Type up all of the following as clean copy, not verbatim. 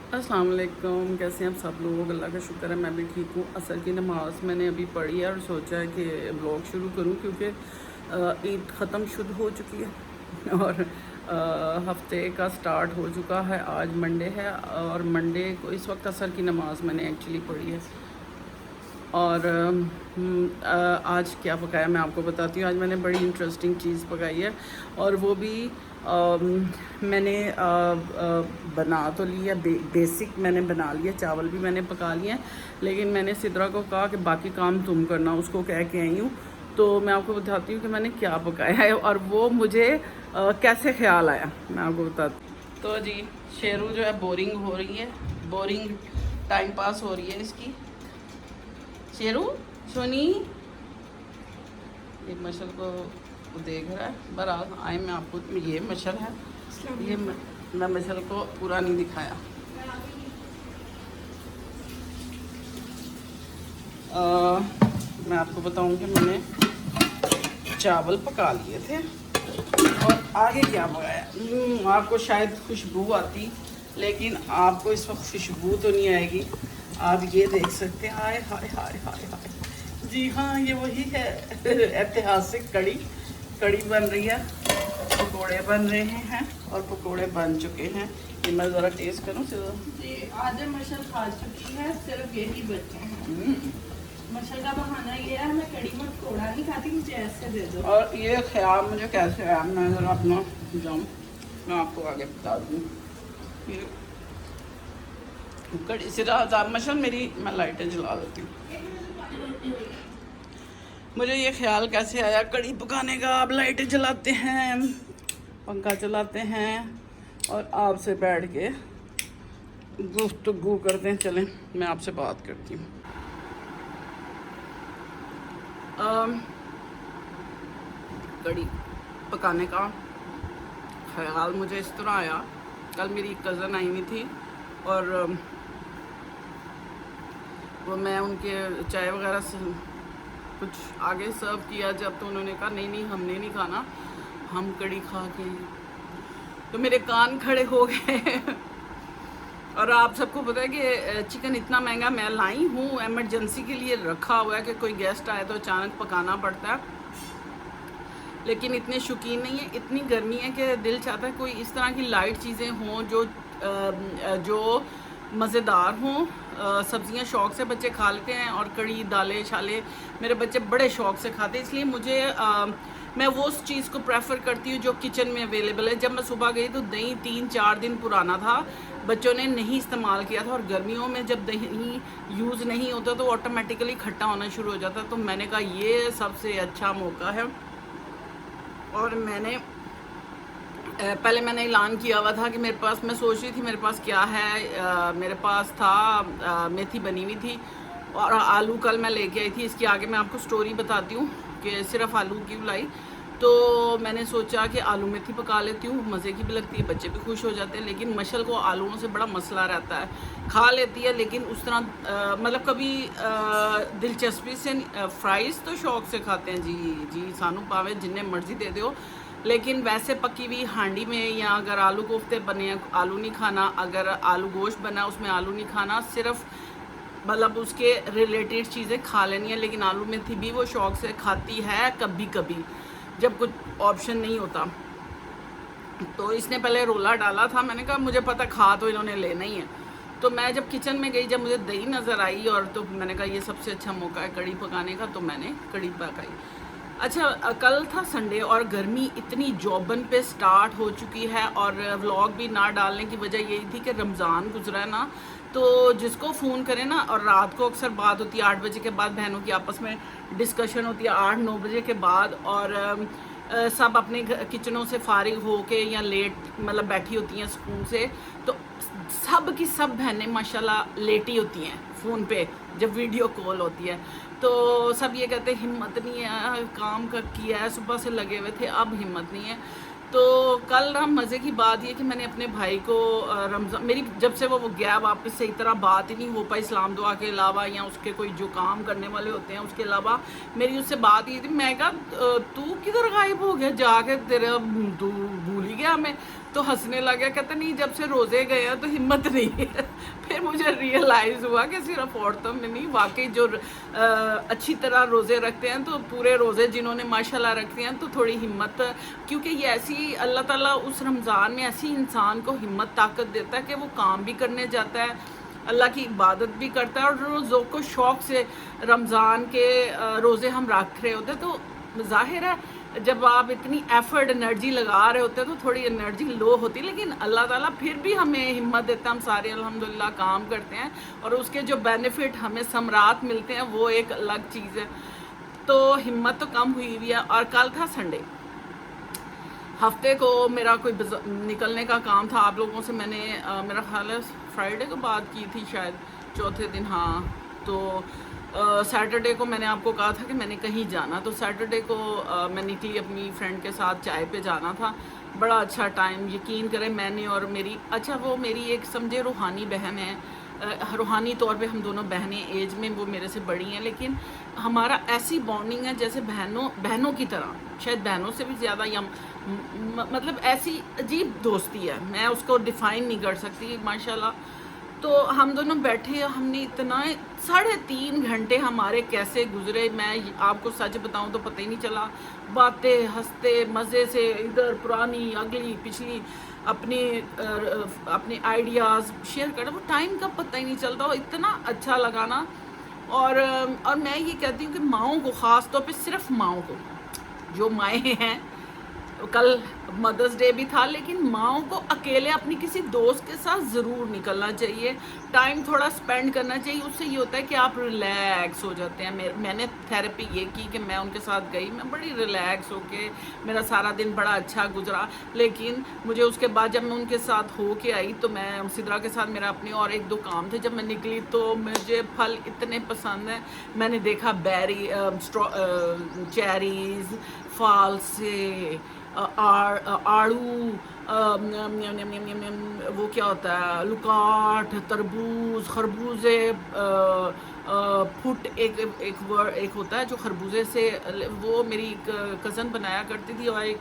अस्सलाम वालेकुम। कैसे हैं आप सब लोग? अल्लाह का शुक्र है मैं भी ठीक हूँ। असर की नमाज़ मैंने अभी पढ़ी है और सोचा है कि ब्लॉग शुरू करूँ क्योंकि ईद ख़त्म शुरू हो चुकी है और हफ्ते का स्टार्ट हो चुका है। आज मंडे है और मंडे को इस वक्त असर की नमाज़ मैंने एक्चुअली पढ़ी है। और आज क्या पकाया मैं आपको बताती हूँ। आज मैंने बड़ी इंटरेस्टिंग चीज़ पकाई है और वो भी मैंने बना तो लिया, बेसिक मैंने बना लिया। चावल भी मैंने पका लिए हैं, लेकिन मैंने सिद्रा को कहा कि बाकी काम तुम करना, उसको कह के आई हूँ। तो मैं आपको बताती हूँ कि मैंने क्या पकाया है और वो मुझे कैसे ख्याल आया, मैं आपको बताती हूँ। तो जी शेरू जो है बोरिंग हो रही है, बोरिंग टाइम पास हो रही है इसकी। शेरू सोनी ये मशल को देख रहा है। बरात आए मैं आपको, ये मशल है, ये मैं मशल को पूरा नहीं दिखाया। मैं आपको बताऊं कि मैंने चावल पका लिए थे और आगे क्या पकाया। आपको शायद खुशबू आती, लेकिन आपको इस वक्त खुशबू तो नहीं आएगी। आप ये देख सकते हैं, हाय हाय हाय हाय हाय। जी हाँ, ये वही है ऐतिहासिक कड़ी। कड़ी बन रही है, पकोड़े बन रहे हैं और पकोड़े बन चुके हैं। ये मैं ज़रा टेस्ट करूँ। जी आधे मशल खा चुकी है, सिर्फ यही बचे हैं। मशल का बहाना ये है मैं कड़ी में पकोड़ा नहीं खाती, मुझे ऐसे दे दो। और ये ख्याल मुझे कैसे आया, मैं ज़रा अपना जाऊँ, मैं आपको आगे बता दूँ। ये कड़ी सिरा मशल मेरी, मैं लाइटें जला देती हूँ। मुझे ये ख्याल कैसे आया कड़ी पकाने का। अब लाइटें जलाते हैं, पंखा चलाते हैं और आपसे बैठ के गुफ्तगू करते हैं। चलें मैं आपसे बात करती हूँ। कड़ी पकाने का ख्याल मुझे इस तरह आया। कल मेरी कज़न आई हुई थी और वो मैं उनके चाय वगैरह से कुछ आगे सर्व किया जब, तो उन्होंने कहा नहीं नहीं हमने नहीं खाना, हम कड़ी खा के। तो मेरे कान खड़े हो गए और आप सबको पता है कि चिकन इतना महंगा मैं लाई हूँ, एमरजेंसी के लिए रखा हुआ है कि कोई गेस्ट आए तो अचानक पकाना पड़ता है, लेकिन इतने शौकीन नहीं है। इतनी गर्मी है कि दिल चाहता है कोई इस तरह की लाइट चीज़ें हों जो मज़ेदार हों। सब्ज़ियाँ शौक़ से बच्चे खा लेते हैं और कड़ी दालें छाले मेरे बच्चे बड़े शौक़ से खाते हैं, इसलिए मुझे मैं वो उस चीज़ को प्रेफर करती हूँ जो किचन में अवेलेबल है। जब मैं सुबह गई तो दही 3-4 दिन पुराना था, बच्चों ने नहीं इस्तेमाल किया था, और गर्मियों में जब दही यूज़ नहीं होता तो ऑटोमेटिकली खट्टा होना शुरू हो जाता। तो मैंने कहा ये सबसे अच्छा मौका है। और मैंने पहले मैंने ऐलान किया हुआ था कि मेरे पास, मैं सोच रही थी मेरे पास क्या है, मेरे पास था मेथी बनी हुई थी और आलू कल मैं लेके आई थी। इसकी आगे मैं आपको स्टोरी बताती हूँ कि सिर्फ आलू क्यों लाई। तो मैंने सोचा कि आलू मेथी पका लेती हूँ, मज़े की भी लगती है, बच्चे भी खुश हो जाते हैं। लेकिन मशल को आलूओं से बड़ा मसला रहता है, खा लेती है लेकिन उस तरह मतलब कभी दिलचस्पी से। फ्राइज़ तो शौक़ से खाते हैं, जी सानू पावे जिन्ने मर्जी दे दो, लेकिन वैसे पकी हुई हांडी में या अगर आलू कोफ्ते बने हैं आलू नहीं खाना, अगर आलू गोश्त बना उसमें आलू नहीं खाना, सिर्फ मतलब उसके रिलेटेड चीज़ें खा लेनी है। लेकिन आलू मेथी भी वो शौक़ से खाती है कभी कभी जब कुछ ऑप्शन नहीं होता। तो इसने पहले रोला डाला था, मैंने कहा मुझे पता खा तो इन्होंने लेना ही है। तो मैं जब किचन में गई, जब मुझे दही नज़र आई और तो मैंने कहा ये सबसे अच्छा मौका है कड़ी पकाने का, तो मैंने कड़ी पकाई। अच्छा कल था संडे और गर्मी इतनी जौबन पे स्टार्ट हो चुकी है और व्लॉग भी ना डालने की वजह यही थी कि रमज़ान गुजरा है ना, तो जिसको फ़ोन करें ना, और रात को अक्सर बात होती है 8 बजे के बाद, बहनों की आपस में डिस्कशन होती है 8-9 बजे के बाद, और सब अपने किचनों से फारिग हो के या लेट मतलब बैठी होती हैं स्कूल से, तो सब की सब बहनें माशाल्लाह लेटी होती हैं फ़ोन पे जब वीडियो कॉल होती है। तो सब ये कहते हैं हिम्मत नहीं है, काम का किया है, सुबह से लगे हुए थे, अब हिम्मत नहीं है। तो कल ना मज़े की बात ये कि मैंने अपने भाई को रमज़ान, मेरी जब से वो गया वापस सही तरह बात ही नहीं हो पाई, सलाम दुआ के अलावा या उसके कोई जो काम करने वाले होते हैं उसके अलावा मेरी उससे बात ही थी। मैं कहा तू किधर गायब हो गया जाके, तेरा तू भूल ही गया हमें। तो हंसने लगा, कहता नहीं जब से रोज़े गए हैं तो हिम्मत नहीं है। फिर मुझे रियलाइज़ हुआ कि सिर्फ औरतों में नहीं, वाकई जो अच्छी तरह रोज़े रखते हैं तो पूरे रोज़े जिन्होंने माशाल्लाह रखते हैं तो थोड़ी हिम्मत, क्योंकि ये ऐसी अल्लाह ताला उस रमज़ान में ऐसी इंसान को हिम्मत ताकत देता है कि वो काम भी करने जाता है, अल्लाह की इबादत भी करता है, और रोज़ों को शौक़ से रमज़ान के रोज़े हम रख रहे होते हैं। तो जाहिर है जब आप इतनी एफर्ट एनर्जी लगा रहे होते हैं तो थोड़ी एनर्जी लो होती है, लेकिन अल्लाह ताला फिर भी हमें हिम्मत देता है। हम सारे अल्हम्दुलिल्लाह काम करते हैं और उसके जो बेनिफिट हमें समरात मिलते हैं वो एक अलग चीज़ है। तो हिम्मत तो कम हुई हुई है। और कल था संडे, हफ्ते को मेरा कोई निकलने का काम था। आप लोगों से मैंने मेरा ख्याल है फ्राइडे को बात की थी शायद, चौथे दिन, हाँ। तो सैटरडे को मैंने आपको कहा था कि मैंने कहीं जाना, तो सैटरडे को मैं निकली अपनी फ्रेंड के साथ, चाय पे जाना था। बड़ा अच्छा टाइम, यकीन करें मैंने और मेरी, अच्छा वो मेरी एक समझे रूहानी बहन है, रूहानी तौर पे हम दोनों बहनें, एज में वो मेरे से बड़ी हैं, लेकिन हमारा ऐसी बॉन्डिंग है जैसे बहनों की तरह, शायद बहनों से भी ज़्यादा, या मतलब ऐसी अजीब दोस्ती है, मैं उसको डिफ़ाइन नहीं कर सकती माशाल्लाह। तो हम दोनों बैठे, हमने इतना 3.5 घंटे हमारे कैसे गुजरे, मैं आपको सच बताऊं तो पता ही नहीं चला। बातें, हंसते मज़े से, इधर पुरानी अगली पिछली अपने आइडियाज़ शेयर करना, वो टाइम का पता ही नहीं चलता, वो इतना अच्छा लगा ना। और मैं ये कहती हूँ कि माँओं को, ख़ास तौर पे सिर्फ माँओं को, जो माएँ हैं, कल मदर्स डे भी था, लेकिन माँओं को अकेले अपनी किसी दोस्त के साथ ज़रूर निकलना चाहिए, टाइम थोड़ा स्पेंड करना चाहिए। उससे ये होता है कि आप रिलैक्स हो जाते हैं। मैंने थेरेपी ये की कि मैं उनके साथ गई, मैं बड़ी रिलैक्स होके, मेरा सारा दिन बड़ा अच्छा गुजरा। लेकिन मुझे उसके बाद जब मैं उनके साथ हो के आई तो मैं सिद्रा के साथ, मेरा अपने और 1-2 काम थे, जब मैं निकली तो मुझे फल इतने पसंद हैं। मैंने देखा बेरी, चेरीज़, फालसे, आड़ू, वो क्या होता है, लुकाट, तरबूज, खरबूजे, फुट एक होता है जो खरबूजे से, वो मेरी कज़न बनाया करती थी। और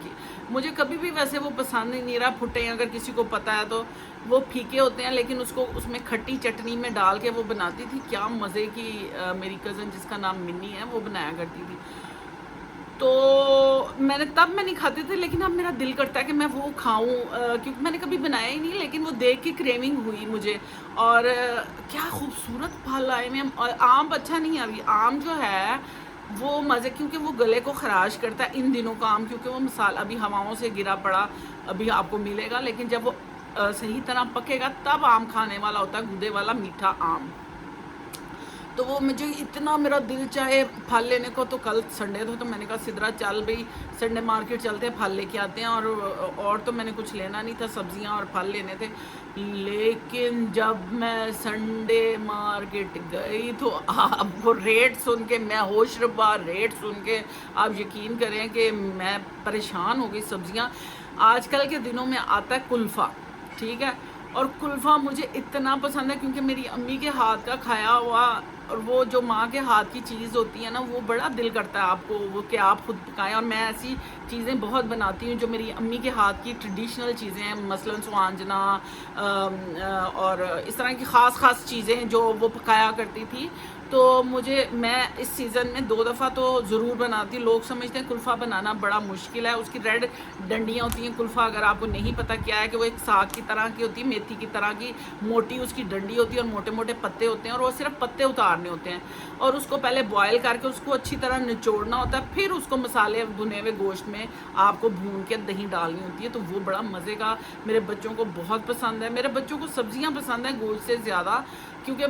मुझे कभी भी वैसे वो पसंद ही नहीं रहा। फुटे अगर किसी को पता है तो वो फीके होते हैं, लेकिन उसको उसमें खट्टी चटनी में डाल के वो बनाती थी, क्या मज़े की। मेरी कज़न जिसका नाम मिन्नी है वो बनाया करती थी। तो मैं नहीं खाती थी, लेकिन अब मेरा दिल करता है कि मैं वो खाऊं, क्योंकि मैंने कभी बनाया ही नहीं, लेकिन वो देख के क्रेविंग हुई मुझे। और क्या खूबसूरत फल आए में। और आम अच्छा नहीं है अभी, आम जो है वो मज़े, क्योंकि वो गले को ख़राश करता है इन दिनों का आम, क्योंकि वो मसाला अभी हवाओं से गिरा पड़ा अभी आपको मिलेगा, लेकिन जब वो सही तरह पकेगा तब आम खाने वाला होता है, गूदे वाला मीठा आम। तो वो मुझे इतना, मेरा दिल चाहे फल लेने को। तो कल संडे था तो मैंने कहा सिद्रा चल भाई, संडे मार्केट चलते हैं, फल लेके आते हैं। और तो मैंने कुछ लेना नहीं था, सब्जियां और फल लेने थे। लेकिन जब मैं संडे मार्केट गई तो आपको रेट सुन के, मैं होशरबा रेट सुन के आप यकीन करें कि मैं परेशान हो गई। सब्जियां आजकल के दिनों में आता है कुल्फ़ा, ठीक है, और कुल्फ़ा मुझे इतना पसंद है क्योंकि मेरी अम्मी के हाथ का खाया हुआ, और वो जो माँ के हाथ की चीज़ होती है ना, वो बड़ा दिल करता है आपको वो कि आप खुद पकाएं। और मैं ऐसी चीज़ें बहुत बनाती हूँ जो मेरी अम्मी के हाथ की ट्रेडिशनल चीज़ें हैं, मसलन स्वांजना और इस तरह की ख़ास चीज़ें जो वो पकाया करती थी। तो मैं इस सीज़न में 2 दफ़ा तो ज़रूर बनाती हूँ। लोग समझते हैं कुल्फ़ा बनाना बड़ा मुश्किल है, उसकी रेड डंडियाँ होती हैं। कुल्फ़ा अगर आपको नहीं पता क्या है, कि वो एक साग की तरह की होती है, मेथी की तरह की मोटी उसकी डंडी होती है और मोटे मोटे पत्ते होते हैं, और वो सिर्फ पत्ते उतारने होते हैं, और उसको पहले बॉयल करके उसको अच्छी तरह निचोड़ना होता है, फिर उसको मसाले भुने हुए गोश्त में आपको भून के दही डालनी होती है। तो वो बड़ा मज़े का, मेरे बच्चों को बहुत पसंद है। मेरे बच्चों को सब्ज़ियाँ पसंद है गोश्त से ज़्यादा, क्योंकि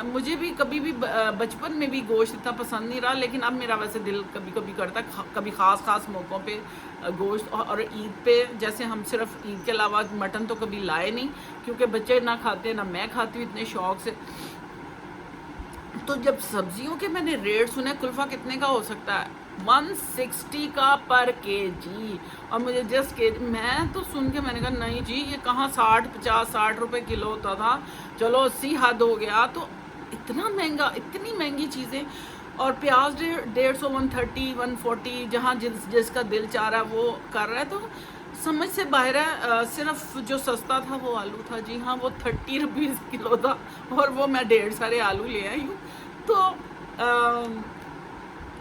मुझे भी कभी भी बचपन में भी गोश्त इतना पसंद नहीं रहा, लेकिन अब मेरा वैसे दिल कभी कभी करता है, कभी ख़ास मौक़ों पे गोश्त। और ईद पे जैसे हम सिर्फ ईद के अलावा मटन तो कभी लाए नहीं, क्योंकि बच्चे ना खाते ना मैं खाती हूँ इतने शौक़ से। तो जब सब्जियों के मैंने रेट सुने, कुल्फ़ा कितने का हो सकता है, 160 का पर केजी, और मुझे जस्ट केजी, मैं तो सुन के मैंने कहा नहीं जी, ये कहाँ 60 रुपए किलो होता था, चलो 80 हद हो गया। तो इतना महंगा, इतनी महंगी चीज़ें। और प्याज 150, 130, 140, जहाँ जिसका दिल चाह रहा है वो कर रहा है। तो समझ से बाहर है। सिर्फ जो सस्ता था वो आलू था, जी हाँ, वो 30 रुपीज़ किलो था और वो मैं 1.5 सारे आलू ले आई हूँ। तो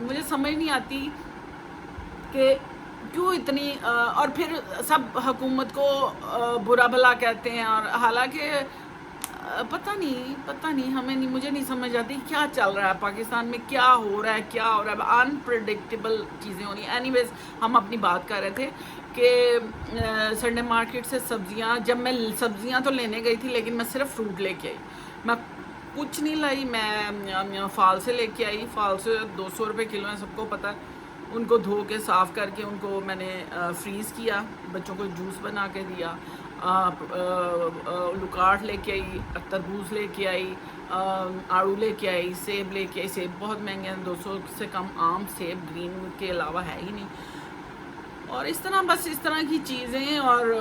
मुझे समझ नहीं आती कि क्यों इतनी और फिर सब हुकूमत को बुरा भला कहते हैं, और हालांकि पता नहीं हमें नहीं, मुझे नहीं समझ आती क्या चल रहा है पाकिस्तान में, क्या हो रहा है, अनप्रेडिक्टेबल चीज़ें हो रही हैं। एनीवेज, हम अपनी बात कर रहे थे कि संडे मार्केट से सब्जियां, जब मैं सब्जियां तो लेने गई थी लेकिन मैं सिर्फ फ्रूट लेके आई, मैं कुछ नहीं लाई। मैं फाल से लेके आई, फाल से 200 रुपये किलो है, सबको पता है। उनको धो के साफ़ करके उनको मैंने फ्रीज़ किया, बच्चों को जूस बना के दिया। लुकाट लेके आई, तरबूज लेके आई, आड़ू लेके आई, सेब लेके आई। सेब बहुत महंगे हैं, 200 से कम आम सेब ग्रीन के अलावा है ही नहीं। और इस तरह, बस इस तरह की चीज़ें। और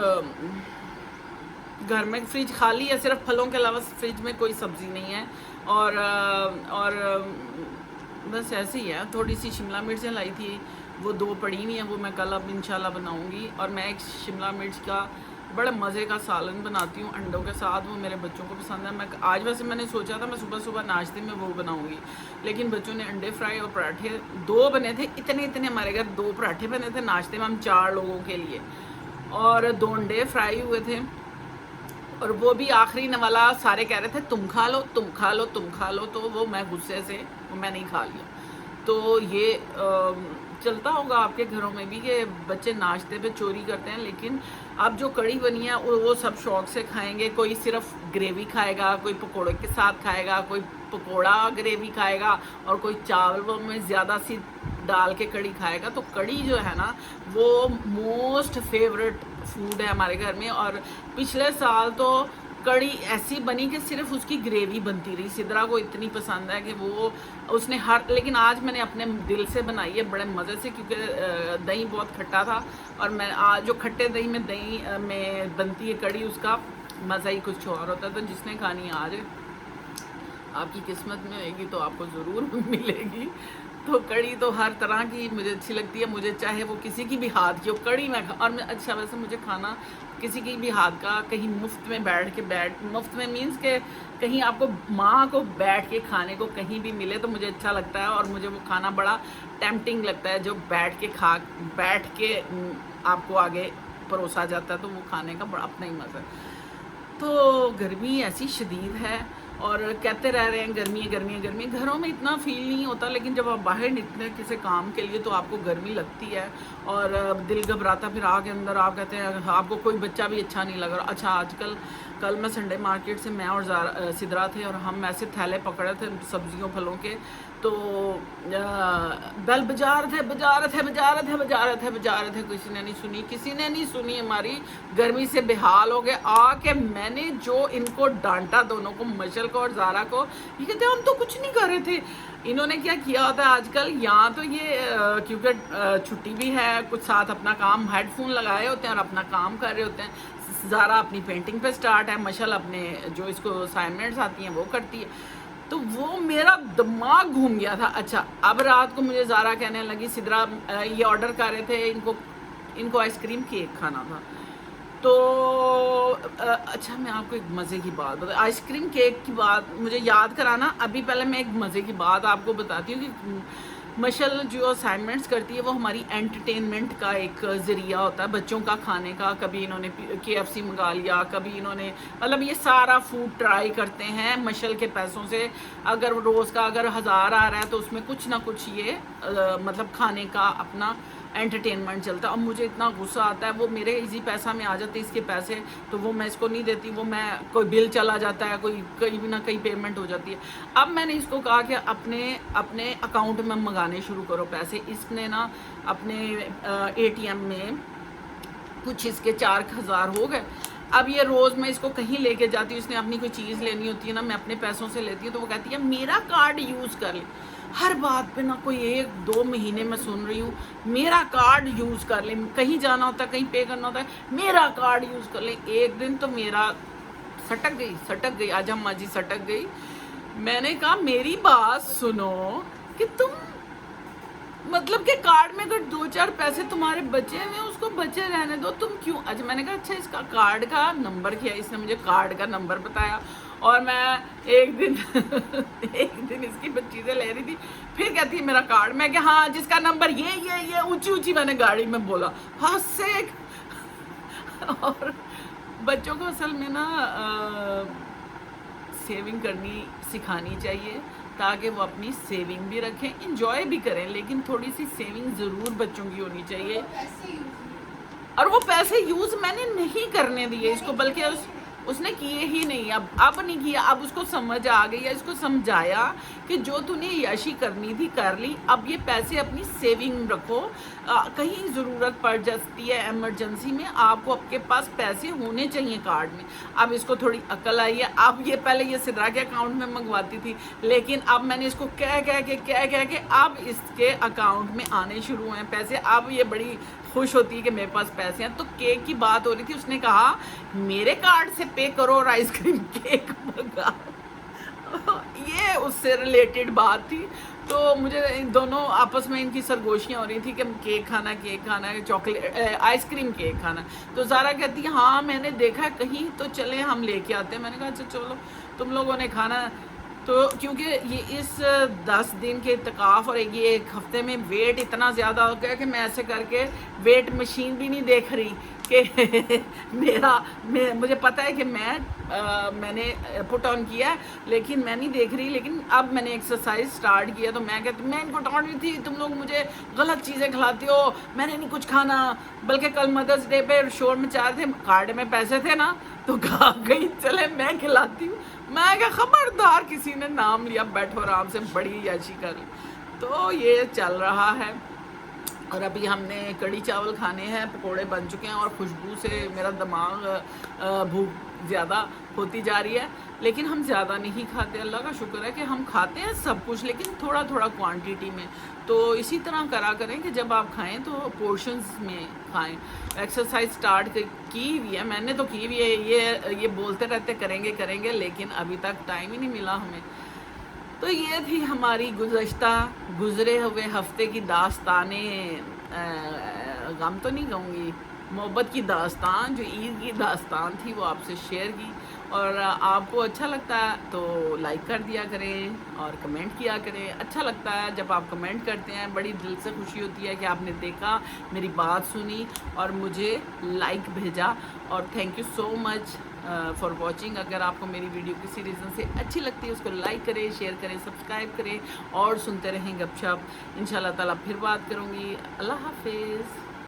घर में फ्रिज खाली है, सिर्फ फलों के अलावा फ्रिज में कोई सब्ज़ी नहीं है। और बस ऐसे ही है। थोड़ी सी शिमला मिर्चें लाई थी, वो 2 पड़ी हुई हैं, वो मैं कल अब इंशाल्लाह बनाऊंगी। और मैं एक शिमला मिर्च का बड़ा मज़े का सालन बनाती हूँ अंडों के साथ, वो मेरे बच्चों को पसंद है। मैं आज वैसे मैंने सोचा था मैं सुबह सुबह नाश्ते में वो बनाऊंगी, लेकिन बच्चों ने अंडे फ्राई और पराठे 2 बने थे, इतने हमारे घर 2 पराठे बने थे नाश्ते में, हम 4 लोगों के लिए, और 2 अंडे फ्राई हुए थे। और वो भी आखिरी वाला सारे कह रहे थे तुम खा लो, तुम खा लो, तुम खा लो, तो वो मैं गुस्से से मैं नहीं खा लिया। तो ये चलता होगा आपके घरों में भी कि बच्चे नाश्ते पे चोरी करते हैं, लेकिन अब जो कड़ी बनी है वो सब शौक से खाएंगे। कोई सिर्फ ग्रेवी खाएगा, कोई पकोड़े के साथ खाएगा, कोई पकोड़ा ग्रेवी खाएगा, और कोई चावलों में ज़्यादा सी डाल के कड़ी खाएगा। तो कड़ी जो है ना, वो मोस्ट फेवरेट फूड है हमारे घर में। और पिछले साल तो कड़ी ऐसी बनी कि सिर्फ उसकी ग्रेवी बनती रही, सिद्रा को इतनी पसंद है कि वो उसने लेकिन आज मैंने अपने दिल से बनाई है बड़े मज़े से, क्योंकि दही बहुत खट्टा था। और मैं आज जो खट्टे दही में बनती है कड़ी, उसका मज़ा ही कुछ और होता है। तो जिसने खानी आज आपकी किस्मत में होगी तो आपको ज़रूर मिलेगी। तो कड़ी तो हर तरह की मुझे अच्छी लगती है, मुझे चाहे वो किसी की भी हाथ की हो कड़ी मैं और मैं अच्छा, वैसे मुझे खाना किसी की भी हाथ का कहीं मुफ्त में मुफ्त में मीन्स के कहीं आपको माँ को बैठ के खाने को कहीं भी मिले तो मुझे अच्छा लगता है। और मुझे वो खाना बड़ा टेम्पटिंग लगता है, जो बैठ के आपको आगे परोसा जाता है, तो वो खाने का बड़ा अपना ही मज़ा है। तो गर्मी ऐसी शदीद है, और कहते रह रहे हैं गर्मी है, गर्मी है, गर्मी। घरों में इतना फील नहीं होता, लेकिन जब आप बाहर निकलते हैं किसी काम के लिए तो आपको गर्मी लगती है और दिल घबराता। फिर आके अंदर आप कहते हैं आपको कोई बच्चा भी अच्छा नहीं लग रहा। अच्छा, आजकल कल मैं संडे मार्केट से मैं और सिद्रा थे, और हम ऐसे थैले पकड़े थे सब्जियों फलों के, तो बल बजा रहे थे। किसी ने नहीं सुनी हमारी, गर्मी से बेहाल हो गए। आके मैंने जो इनको डांटा, दोनों को, मशल को और ज़ारा को, ये कहते हम तो कुछ नहीं कर रहे थे। इन्होंने क्या किया होता है आजकल, यहाँ तो ये क्योंकि छुट्टी भी है, कुछ साथ अपना काम हेडफोन लगाए होते हैं और अपना काम कर रहे होते हैं। ज़ारा अपनी पेंटिंग पे स्टार्ट है, मशल अपने जो इसको असाइनमेंट्स आती हैं वो करती है। तो वो मेरा दिमाग घूम गया था। अच्छा, अब रात को मुझे ज़ारा कहने लगी, सिद्रा ये ऑर्डर कर रहे थे, इनको आइसक्रीम केक खाना था। तो अच्छा, मैं आपको एक मज़े की बात बता, आइसक्रीम केक की बात मुझे याद कराना। अभी पहले मैं एक मज़े की बात आपको बताती हूँ कि मशल जो असाइनमेंट्स करती है वो हमारी एंटरटेनमेंट का एक ज़रिया होता है, बच्चों का खाने का। कभी इन्होंने KFC मंगा लिया, कभी इन्होंने, मतलब ये सारा फूड ट्राई करते हैं मशल के पैसों से। अगर रोज़ का अगर 1000 आ रहा है तो उसमें कुछ ना कुछ ये मतलब खाने का अपना एंटरटेनमेंट चलता है। और मुझे इतना गुस्सा आता है, वो मेरे इसी पैसा में आ जाते इसके पैसे, तो वो मैं इसको नहीं देती, वो मैं कोई बिल चला जाता है, कोई कहीं भी ना कहीं पेमेंट हो जाती है। अब मैंने इसको कहा कि अपने अकाउंट में मंगाने शुरू करो पैसे। इसने ना अपने ATM में कुछ इसके 4000 हो गए। अब ये रोज़ मैं इसको कहीं लेके जाती हूँ, इसने अपनी कोई चीज़ लेनी होती है ना, मैं अपने पैसों से लेती हूँ, तो वो कहती है मेरा कार्ड यूज़ कर ले। हर बात पे ना कोई 1-2 महीने में सुन रही हूँ मेरा कार्ड यूज़ कर ले, कहीं जाना होता है, कहीं पे करना होता है, मेरा कार्ड यूज़ कर ले। एक दिन तो मेरा सटक गई आज अम्मा जी सटक गई। मैंने कहा मेरी बात सुनो कि तुम मतलब कि कार्ड में अगर 2-4 पैसे तुम्हारे बचे हुए उसको बचे रहने दो, तुम क्यों। अच्छा मैंने कहा अच्छा इसका कार्ड का नंबर क्या है, इसने मुझे कार्ड का नंबर बताया और मैं एक दिन एक दिन इसकी चीज़ें ले रही थी, फिर कहती है मेरा कार्ड, मैं क्या हाँ जिसका नंबर ये ऊंची ऊंची मैंने गाड़ी में बोला हाँ से। और बच्चों को असल में ना सेविंग करनी सिखानी चाहिए ताकि वो अपनी सेविंग भी रखें, इंजॉय भी करें, लेकिन थोड़ी सी सेविंग ज़रूर बच्चों की होनी चाहिए। और वो पैसे यूज़ मैंने नहीं करने दिए इसको, बल्कि उसने किए ही नहीं, अब नहीं किया। अब उसको समझ आ गई है, इसको समझाया कि जो तूने याशी करनी थी कर ली, अब ये पैसे अपनी सेविंग रखो, कहीं ज़रूरत पड़ जाती है इमरजेंसी में, आपको आपके पास पैसे होने चाहिए कार्ड में। अब इसको थोड़ी अकल आई है। अब ये पहले ये सिद्रा के अकाउंट में मंगवाती थी, लेकिन अब मैंने इसको कह के अब इसके अकाउंट में आने शुरू हुए हैं पैसे। अब ये बड़ी खुश होती है कि मेरे पास पैसे हैं। तो केक की बात हो रही थी, उसने कहा मेरे कार्ड से पे करो और आइसक्रीम केक मंगा। ये उससे रिलेटेड बात थी। तो मुझे इन दोनों आपस में इनकी सरगोशियाँ हो रही थी कि केक खाना है, चॉकलेट आइसक्रीम केक खाना। तो ज़ारा कहती है हाँ मैंने देखा कहीं, तो चले हम लेके आते हैं। मैंने कहा अच्छा चलो तुम लोगों ने खाना। तो क्योंकि ये इस 10 दिन के इत्तेकाफ़ और ये एक हफ्ते में वेट इतना ज़्यादा हो गया कि मैं ऐसे करके वेट मशीन भी नहीं देख रही कि मुझे पता है कि मैंने पुट ऑन किया है, लेकिन मैं नहीं देख रही। लेकिन अब मैंने एक्सरसाइज स्टार्ट किया तो मैं कहती मैं इनको डांट रही थी तुम लोग मुझे गलत चीज़ें खिलाती हो, मैंने नहीं कुछ खाना। बल्कि कल मदर्स डे पे शोर मचा रहे थे, कार्ड में पैसे थे ना तो कहा गई चले मैं खिलाती हूँ। मैं क्या खबरदार किसी ने नाम लिया, बैठो आराम से बड़ी याशी कर ली। तो ये चल रहा है। और अभी हमने कड़ी चावल खाने हैं, पकोड़े बन चुके हैं और खुशबू से मेरा दिमाग भूख ज़्यादा होती जा रही है। लेकिन हम ज़्यादा नहीं खाते, अल्लाह का शुक्र है कि हम खाते हैं सब कुछ, लेकिन थोड़ा थोड़ा क्वांटिटी में। तो इसी तरह करा करें कि जब आप खाएं तो पोर्शंस में खाएं। एक्सरसाइज स्टार्ट की हुई है मैंने, तो की हुई है। ये बोलते रहते करेंगे, लेकिन अभी तक टाइम ही नहीं मिला हमें। तो ये थी हमारी गुज़रे हुए हफ्ते की दास्ताने, गम तो नहीं कहूँगी, मोहब्बत की दास्तान, जो ईद की दास्तान थी वो आपसे शेयर की। और आपको अच्छा लगता है तो लाइक कर दिया करें और कमेंट किया करें। अच्छा लगता है जब आप कमेंट करते हैं, बड़ी दिल से खुशी होती है कि आपने देखा, मेरी बात सुनी और मुझे लाइक भेजा। और thank you so much for watching. अगर आपको मेरी वीडियो किसी रीज़न से अच्छी लगती है उसको लाइक करें, शेयर करें, सब्सक्राइब करें और सुनते रहें गपशप। इंशाल्लाह ताला फिर बात करूँगी। अल्लाह हाफिज़।